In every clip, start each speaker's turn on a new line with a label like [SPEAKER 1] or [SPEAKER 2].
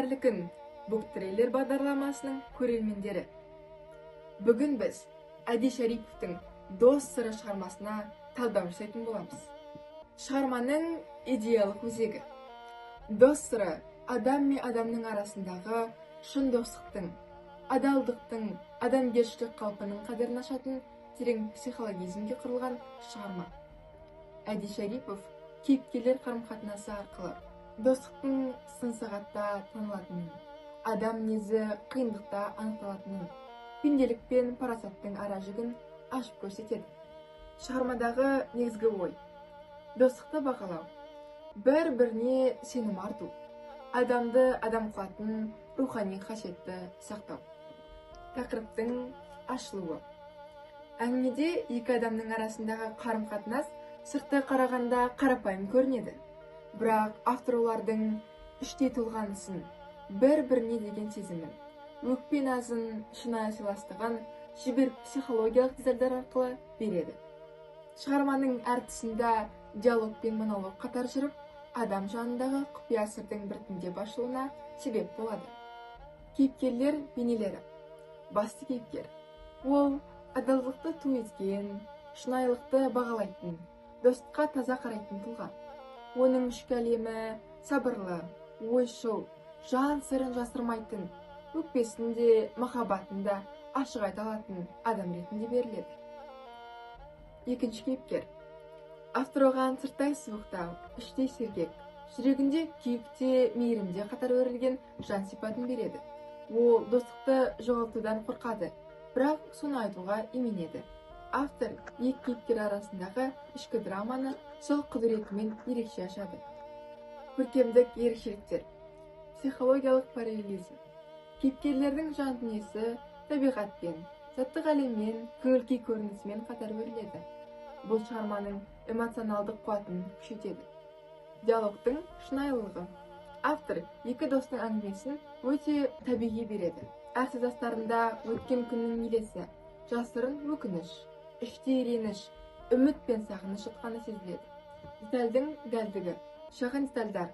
[SPEAKER 1] қайырлы күн, Бук трейлер бағдарламасының көрермендері. Бүгін біз Әди Шариповтың «Дос сыры» шығармасына талдау жасайтын боламыз. Шығарманың идеялық өзегі. Дос сыры адам мен адамның арасындағы шын достықтың, адалдықтың, адамгершілік қалпының қадірін ашатын терең психологизмге құрылған шығарма. Әди Шарипов кейіпкерлер қарым-қатынасы арқылы достықтың сын-сағатта танылатынын, адам мінезі қиындықта анықталатынын, пенделік пен парасаттың ара-жігін ашып көрсетеді. Шығармадағы негізгі ой: достықты бағалау, бір-біріне сенім арту, адамды адам қылатын рухани қасиетті сақтау. Тақырыптың ашылуы. Әңгімеде екі адамның арасындағы қарым-қатынас сырттай қарағанда қарапайым көрінеді, бірақ автор олардың іштей толғанысын, бір-біріне деген сезімін, өкпе назын, шынайы сыйластығын шебер психологиялық детальдар арқылы береді. Шығарманың әр тұсында диалог пен монолог қатар жүріп, адам жанындағы құпия сырдың біртіндеп ашылуына себеп болады. Кейіпкерлер бейнелері. Басты кейіпкер. Ол адалдықты ту еткен, шынайылықты бағалайтын, достыққа таза қарайтын тұлға. Оның ішкі әлемі сабырлы, ойшыл, жан сырын жасырмайтын, өкпесінде, махаббатында ашық айта алатын адам ретінде беріледі. Екінші кейіпкер. Автор оған сырттай суықтау, іштей сергек, жүрегінде күйікте, мейірімде қатар өрілген жан сипатын береді. Ол достықты жоғалтудан қорқады, бірақ соны айтуға именеді. Автор екі кейіпкер арасындағы ішкі драманы сол құдіретімен ерекше ашады. Көркемдік ерекшеліктер. Психологиялық параллелизм. Кейіпкерлердің жан дүниесі табиғатпен, заттық әлеммен, көңіл-күй көрінісімен қатар өріледі. Бұл шығарманың эмоционалдық қуатын күшейтеді. Диалогтың шынайылығы. Автор екі достың әңгімесін өте табиғи береді. Әр сөздастарында өткен күннің елесі, жасырын өкініш, іштей реніш, үміт пен сағыныш жатқаны сезіледі. Детальдің дәлдігі. Шағын детальдар,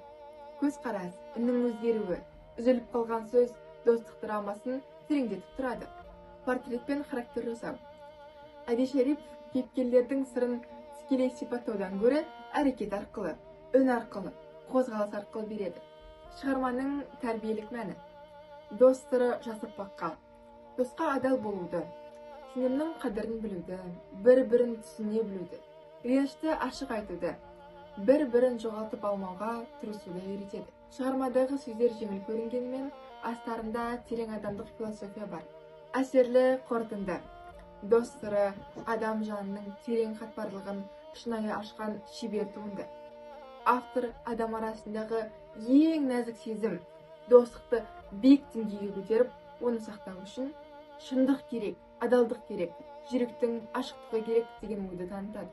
[SPEAKER 1] көзқарас, үннің өзгеруі, үзіліп қалған сөз достық драмасын тереңдетіп тұрады. Портрет пен характер жасау. Әди Шарипов кейіпкерлердің сырын тікелей сипаттаудан гөрі әрекет арқылы, өн арқылы, қозғалыс арқылы береді. Шығарманың тәрбиелік мәні. Дос сыры жасырпаққа, досқа адал болуды, сенімнің қадірін білуді, бір-бірін түсіне білуді, ренішті ашық айтуды, бір-бірін жоғалтып алмауға тырысуды үйретеді. Шығармадағы сөздер жеңіл көрінгенімен, астарында терең адамдық философия бар. Әсерлі қорытынды. Дос сыры адам жанының терең қатпарлығын шынайы ашқан шебер туынды. Автор адам арасындағы ең нәзік сезім, достықты биік деңгейге көтеріп, оны сақтау үшін шындық керек, адалдық керек, жүректің ашықтығы керек деген ойды танытады.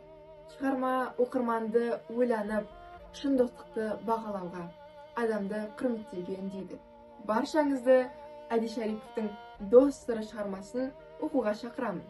[SPEAKER 1] Шығарма оқырманды ойланып, шын достықты бағалауға, адамды құрметтеуге үндейді. Баршаңызды Әди Шариповтың «Дос сыры» шығармасын оқуға шақырамын.